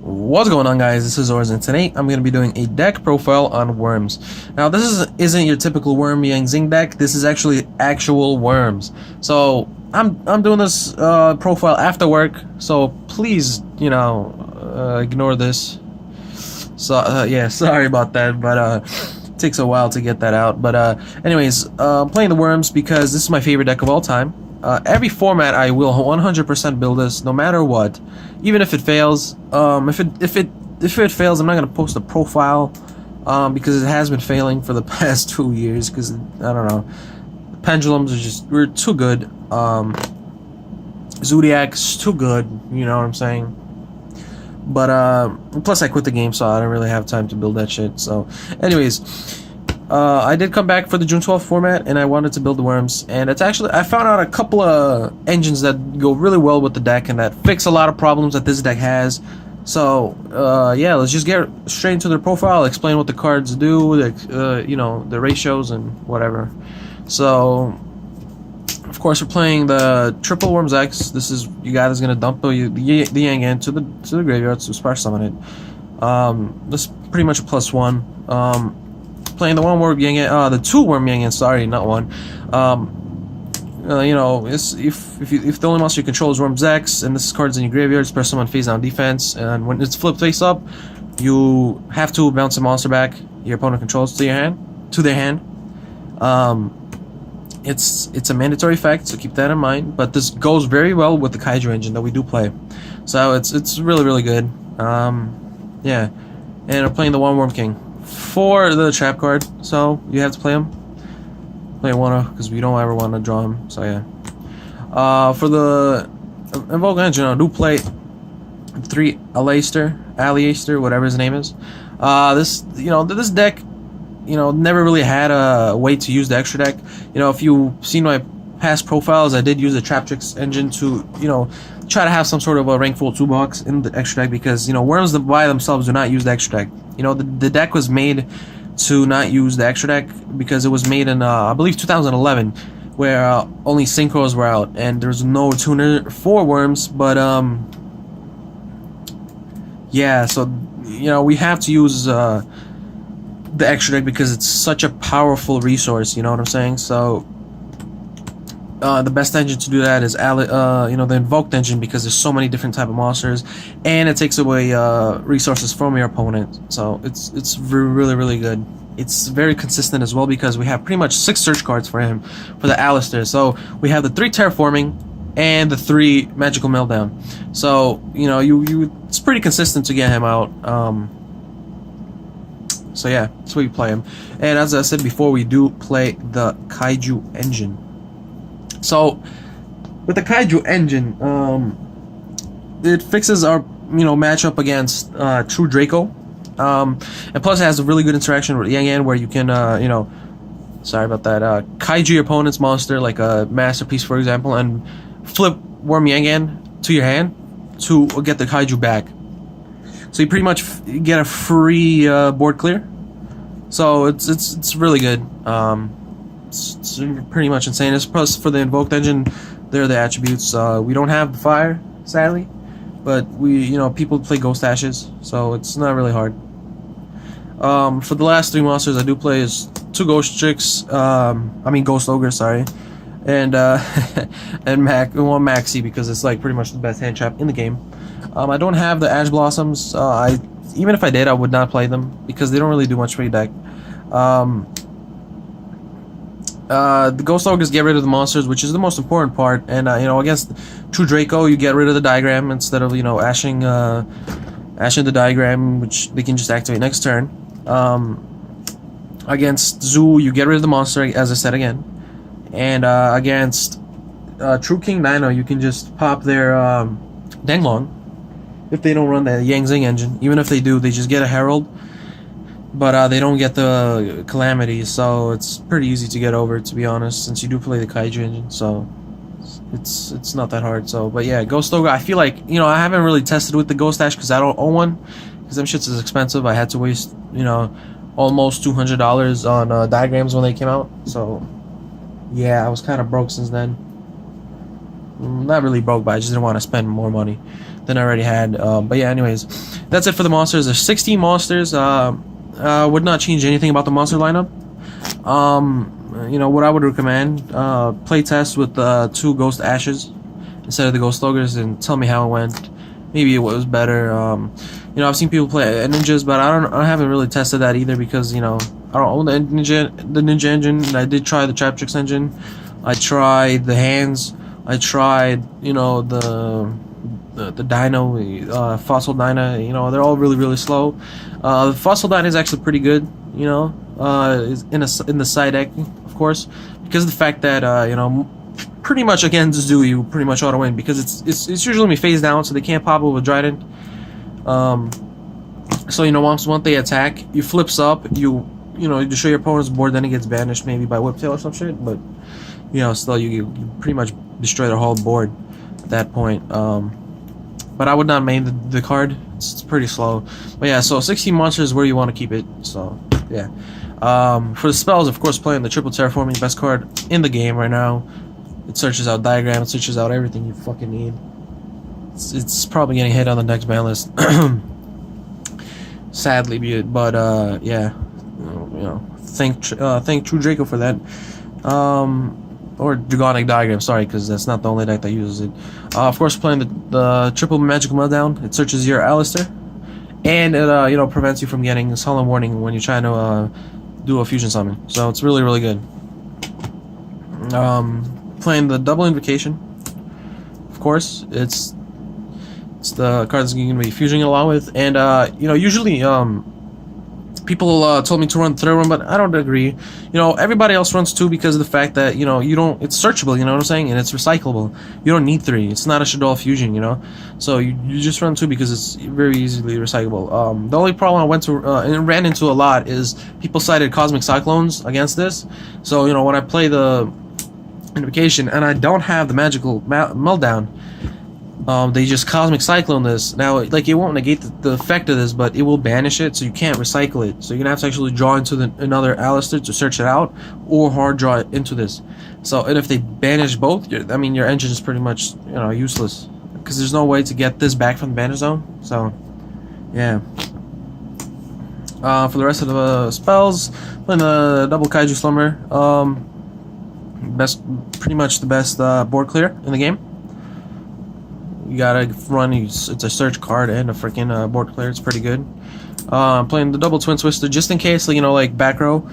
What's going on, guys? This is Ors, and today I'm going to be doing a deck profile on worms. Now, isn't your typical worm yang zing deck. This is actually actual worms. So I'm doing this profile after work. So please, ignore this. So yeah, sorry about that, but it takes a while to get that out. But anyways, I'm playing the worms because this is my favorite deck of all time. Every format I will 100% build this, no matter what, even if it fails. If it fails, I'm not gonna post a profile because it has been failing for the past 2 years. Because I don't know, the pendulums we're too good. Zodiac's too good. You know what I'm saying? But plus I quit the game, so I don't really have time to build that shit. So, anyways. I did come back for the June 12th format, and I wanted to build the worms. And I found out a couple of engines that go really well with the deck and that fix a lot of problems that this deck has. So yeah, let's just get straight into the profile, explain what the cards do, the ratios and whatever. So, of course, we're playing the triple worms X. This is you guys gonna dump the Yang into the graveyard to splash summon it. This is pretty much a +1. Playing the one worm yang, the two worm yang, sorry, not one. If the only monster you control is worms X, and this card's in your graveyard, press summon face down defense, and when it's flipped face up, you have to bounce a monster back your opponent controls to their hand. It's a mandatory effect, so keep that in mind. But this goes very well with the Kaiju engine that we do play, so it's really good. Yeah, and I'm playing the one worm king for the trap card, so you have to play him. Play one because we don't ever want to draw him. So yeah. For the Invoke engine, I do play 3 Aliaster, whatever his name is. This deck, never really had a way to use the extra deck. If you've seen my past profiles, I did use the Traptrix engine to, try to have some sort of a rank full toolbox in the extra deck, because worms by themselves do not use the extra deck. The deck was made to not use the extra deck because it was made in I believe 2011, where only synchros were out and there's no tuner for worms. But yeah, so we have to use the extra deck because it's such a powerful resource. You know what I'm saying? So the best engine to do that is the invoked engine, because there's so many different type of monsters, and it takes away resources from your opponent. So it's really good. It's very consistent as well, because we have pretty much 6 search cards for him for the Alistair. So we have the 3 terraforming and the 3 magical meltdown. So it's pretty consistent to get him out. So yeah, that's why we play him. And as I said before, we do play the Kaiju engine. So, with the Kaiju engine, it fixes our, matchup against True Draco. And plus it has a really good interaction with Yang Yan, where you can, sorry about that, Kaiju your opponent's monster, like a Masterpiece, for example, and flip Worm Yang Yan to your hand to get the Kaiju back. So you pretty much get a free board clear. So it's really good. It's pretty much insane. Plus, for the invoked engine, they're the attributes. We don't have the fire, sadly, but people play ghost ashes, so it's not really hard. For the last 3 monsters I do play is 2 ghost chicks, ghost ogres, sorry, and and one maxi, because it's like pretty much the best hand trap in the game. I don't have the ash blossoms. Even if I did, I would not play them because they don't really do much for your deck. The Ghost Ogres get rid of the monsters, which is the most important part, and against True Draco, you get rid of the diagram instead of ashing the diagram, which they can just activate next turn. Against Zoo, you get rid of the monster, as I said again, and against True King Dino, you can just pop their Denglong if they don't run the Yang Zing engine. Even if they do, they just get a Herald. But they don't get the Calamity, so it's pretty easy to get over, to be honest, since you do play the Kaiju engine, so it's not that hard. So, but yeah, Ghost Ogre, I feel like, I haven't really tested with the Ghost Ash because I don't own one, because them shits is expensive. I had to waste, almost $200 on diagrams when they came out, so yeah, I was kind of broke since then. Not really broke, but I just didn't want to spend more money. than I already had. But yeah, anyways, that's it for the monsters. There's 16 monsters. Would not change anything about the monster lineup. You know what I would recommend: play test with 2 ghost ashes instead of the ghost ogres, and tell me how it went. Maybe it was better. You know, I've seen people play ninjas, but I haven't really tested that either because you know I don't own the ninja engine. And I did try the trap tricks engine. I tried the hands. I tried, you know, the dino, fossil dino. You know, they're all really slow. The fossil dino is actually pretty good. You know, is in the side deck, of course, because of the fact that you know, pretty much against Zoo you pretty much auto win because it's usually me face down, so they can't pop with Trident. So you know, once they attack, you flips up, you know, you show your opponent's board, then it gets banished maybe by Whiptail or some shit, but you know, still you pretty much destroy their whole board at that point. But I would not main the card. It's pretty slow. But yeah, so 16 monsters is where you want to keep it. So yeah. For the spells, of course, playing the triple terraforming, best card in the game right now. It searches out diagrams, it searches out everything you fucking need. It's probably getting hit on the next ban list. Sadly, but yeah, you know, thank True Draco for that. Or Dragonic Diagram, sorry, because that's not the only deck that uses it. Of course, playing the triple magical meltdown, it searches your Alistair, and it you know, prevents you from getting a Solemn Warning when you're trying to do a fusion summon. So it's really good. Playing the double invocation, of course, it's the cards you're going to be fusing along with, and you know, usually people told me to run third one, but I don't agree. You know, everybody else runs 2 because of the fact that, you know, it's searchable, you know what I'm saying, and it's recyclable. You don't need 3. It's not a Shadow fusion, you know. So you just run 2 because it's very easily recyclable. The only problem I went to and ran into a lot is people cited Cosmic Cyclones against this. So you know, when I play the invocation and I don't have the magical meltdown, they just Cosmic Cyclone this. Now, like, it won't negate the effect of this, but it will banish it, so you can't recycle it. So you're gonna have to actually draw into another Alistair to search it out, or hard draw it into this. So, and if they banish both, I mean, your engine is pretty much, you know, useless, because there's no way to get this back from the banish zone. So, yeah. For the rest of the spells, playing the double Kaiju Slumber. Pretty much the best board clear in the game. You gotta run, it's a search card and a freaking board clear. It's pretty good. Playing the double Twin Twister just in case, you know, like back row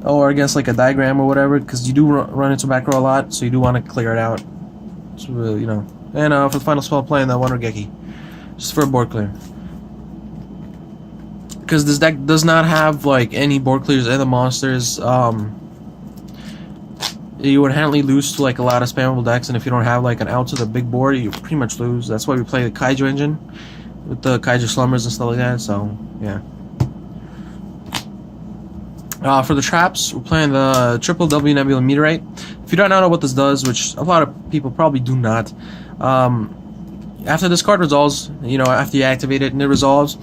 or against like a diagram or whatever, because you do run into back row a lot, so you do want to clear it out. So, you know. And for the final spell, playing the Wonder Geki just for a board clear, because this deck does not have like any board clears and the monsters. You would inherently lose to like a lot of spammable decks, and if you don't have like an out to the big board, you pretty much lose. That's why we play the Kaiju engine with the Kaiju Slumbers and stuff like that. So yeah. For the traps, we're playing the triple W Nebula Meteorite. If you don't know what this does, which a lot of people probably do not, after this card resolves, you know, after you activate it and it resolves,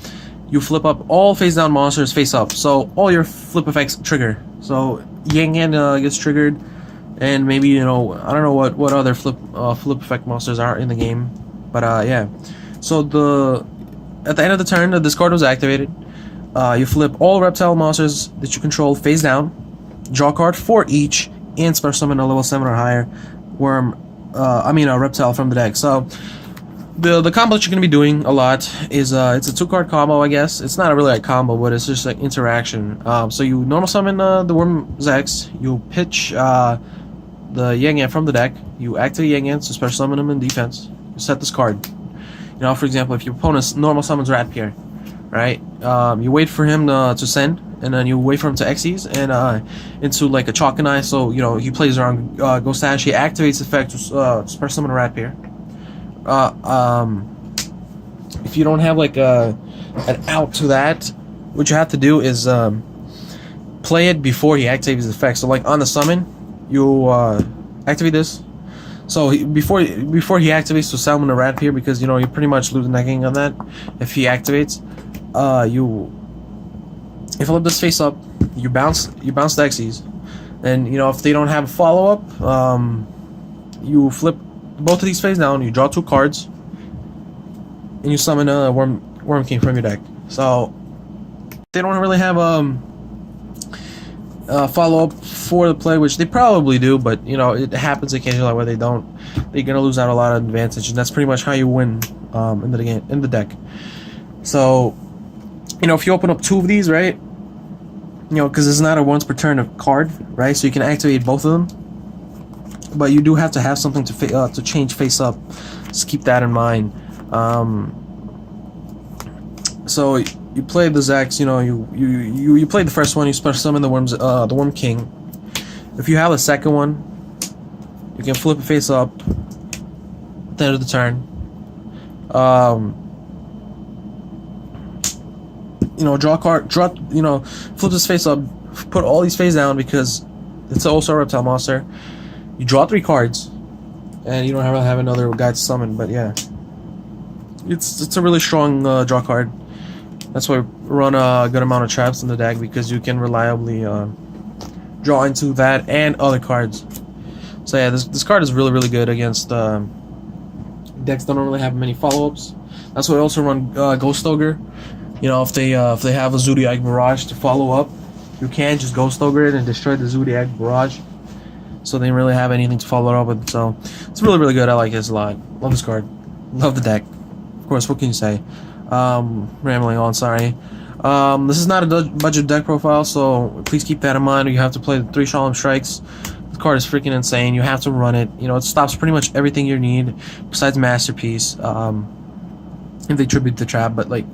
you flip up all face down monsters face up. So all your flip effects trigger. So Yang gets triggered. And maybe, you know, I don't know what other flip effect monsters are in the game, but yeah. So at the end of the turn, the discard was activated. You flip all reptile monsters that you control face down, draw a card for each, and special summon a level 7 or higher a reptile from the deck. So the combo that you're gonna be doing a lot is it's a 2-card combo, I guess. It's not really a combo, but it's just like interaction. So you normal summon the Worm Zex, you pitch the Yang from the deck, you activate Yang to special summon him in defense, you set this card. You know, for example, if your opponent normal summons Ratpier, right? You wait for him to send, and then you wait for him to Xyz and into like a Chalk and Eye, so you know he plays around Ghost Ash, he activates effect to special summon a Ratpier. If you don't have like an out to that, what you have to do is play it before he activates his effect. So like on the summon, you activate this. So before he activates to summon a Ratpier, because you know you pretty much lose necking on that. If he activates, you flip this face up, you bounce the Xyz, and you know if they don't have a follow up, you flip both of these face down, you draw 2 cards, and you summon a Worm King from your deck. So they don't really have follow up for the play, which they probably do, but you know it happens occasionally where they don't. They're gonna lose out a lot of advantage, and that's pretty much how you win in the game, in the deck. So you know if you open up 2 of these, right? You know, because it's not a once per turn of card, right? So you can activate both of them, but you do have to have something to change face up. Just keep that in mind. So you play the Zax, you know, you play the first one, you special summon the Worm King. If you have a second one, you can flip it face up at the end of the turn. You know, draw a card, you know, flip this face up, put all these face down because it's also a reptile monster. You draw 3 cards, and you don't have another guy to summon. But yeah, it's a really strong draw card. That's why we run a good amount of traps in the deck, because you can reliably draw into that and other cards. So yeah, this card is really good against decks that don't really have many follow-ups. That's why I also run Ghost Ogre. You know, if they have a Zodiac Barrage to follow up, you can just Ghost Ogre it and destroy the Zodiac Barrage. So they didn't really have anything to follow it up with. So it's really good. I like this a lot. Love this card. Love the deck. Of course, what can you say? Rambling on, sorry. This is not a budget deck profile, so please keep that in mind. You have to play the 3 Solemn Strikes. The card is freaking insane. You have to run it. You know, it stops pretty much everything you need besides Masterpiece. If they tribute the trap, but like,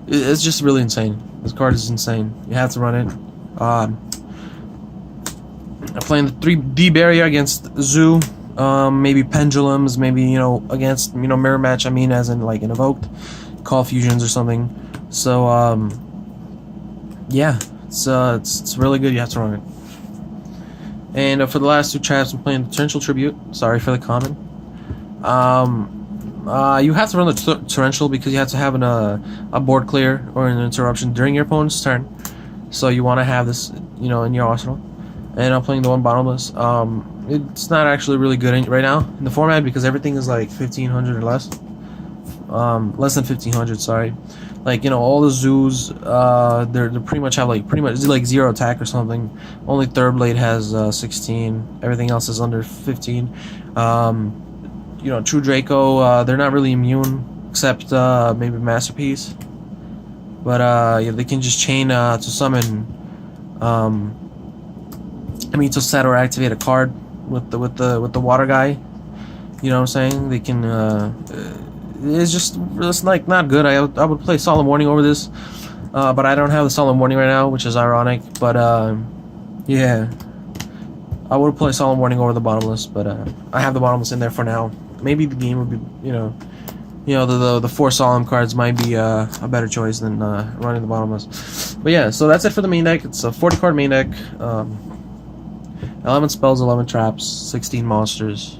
it's just really insane. This card is insane. You have to run it. I'm playing the 3D barrier against Zoo. Maybe Pendulums. Maybe, you know, against, you know, mirror match. I mean, as in like an Evoked. Call Fusions or something. So yeah, it's really good. You have to run it. And for the last 2 traps, I'm playing the Torrential Tribute. Sorry for the comment. You have to run the Torrential because you have to have a board clear or an interruption during your opponent's turn. So you want to have this, you know, in your arsenal. And I'm playing the 1 Bottomless. It's not actually really good right now in the format because everything is like 1500 or less. Less than 1500, sorry. Like, you know, all the zoos, they pretty much have like 0 attack or something. Only Third Blade has 16. Everything else is under 15. You know, True Draco, they're not really immune except maybe Masterpiece. But yeah, they can just chain to summon. I mean, to set or activate a card with the water guy. You know what I'm saying? They can. It's like not good. I would play Solemn Warning over this, but I don't have the Solemn Warning right now, which is ironic. But yeah, I would play Solemn Warning over the Bottomless, but I have the Bottomless in there for now. Maybe the game would be, you know, the 4 Solemn cards might be a better choice than running the Bottomless. But yeah, so that's it for the main deck. It's a 40 card main deck. 11 spells, 11 traps, 16 monsters.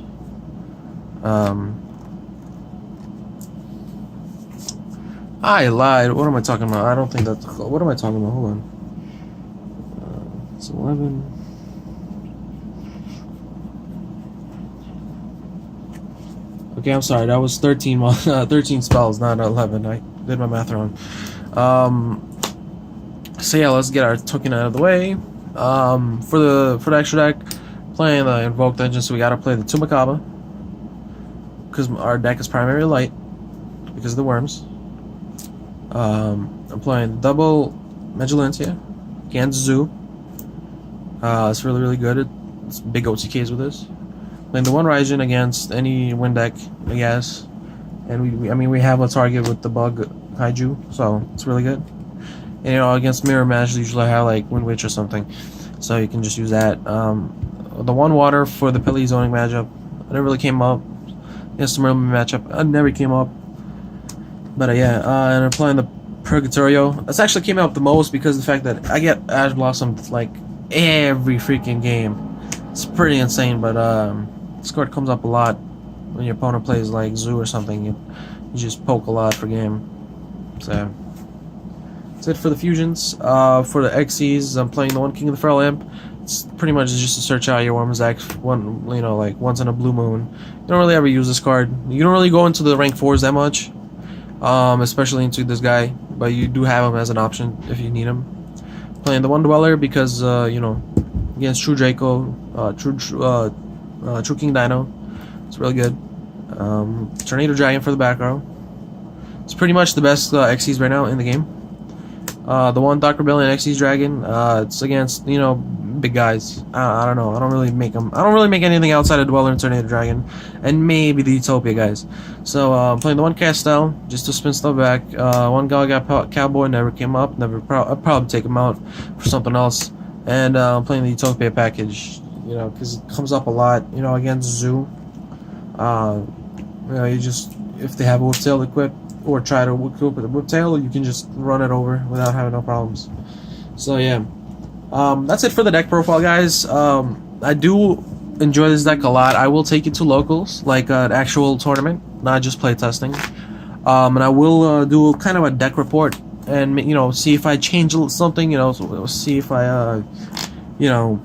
I lied. What am I talking about? I don't think that's... What am I talking about? Hold on. It's 11. Okay, I'm sorry. That was 13 spells, not 11. I did my math wrong. So yeah, let's get our token out of the way. For the extra deck, playing the Invoked Engine, so we gotta play the Tumakaba. Because our deck is primarily light. Because of the worms. I'm playing double Megalentia against Zoo. It's really good. It's big OTKs with this. Playing the 1 Raijin against any wind deck, I guess. And we have a target with the Bug Kaiju, so it's really good. And, you know, against mirror match, usually I have like Wind Witch or something, so you can just use that. The 1 Water for the Pele zoning matchup, it never really came up. Against the Merlin matchup, it never came up. But yeah, and I'm playing the Purgatorio. This actually came up the most because of the fact that I get Ash Blossom like every freaking game. It's pretty insane, but this card comes up a lot when your opponent plays like Zoo or something. You just poke a lot for game. So that's it for the fusions. For the XCs, I'm playing the 1 King of the Feral Imp. It's pretty much just to search out your Worms deck, you know, like once in a blue moon. You don't really ever use this card. You don't really go into the rank 4s that much. especially into this guy, but you do have him as an option if you need him. Playing the One Dweller because you know, against True Draco, True King Dino, it's really good. Tornado Dragon for the back row. It's pretty much the best XCs right now in the game. The one Dark Rebellion XC's Dragon, it's against, you know, big guys. I don't know. I don't really make them. I don't really make anything outside of Dweller and Tornado Dragon, and maybe the Utopia guys. So I'm playing the one Castel just to spin stuff back. One guy got Cowboy, never came up. I'll probably take him out for something else. And I'm playing the Utopia package, you know, because it comes up a lot. You know, against Zoo. You know, you just, if they have a whip tail equipped, or try to equip with a whip tail, you can just run it over without having no problems. So yeah, that's it for the deck profile, guys. I do enjoy this deck a lot. I will take it to locals, like an actual tournament, not just play testing. And I will do kind of a deck report and, you know, see if I change something, you know, see if I you know,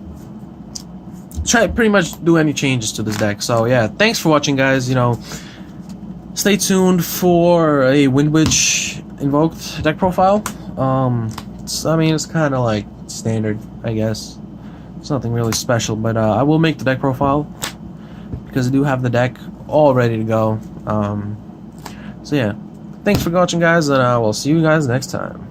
try pretty much do any changes to this deck. So yeah, thanks for watching, guys. You know, stay tuned for a Wind Witch invoked deck profile. I mean, it's kind of like standard, I guess. It's nothing really special, but I will make the deck profile because I do have the deck all ready to go. So yeah, thanks for watching, guys, and I will see you guys next time.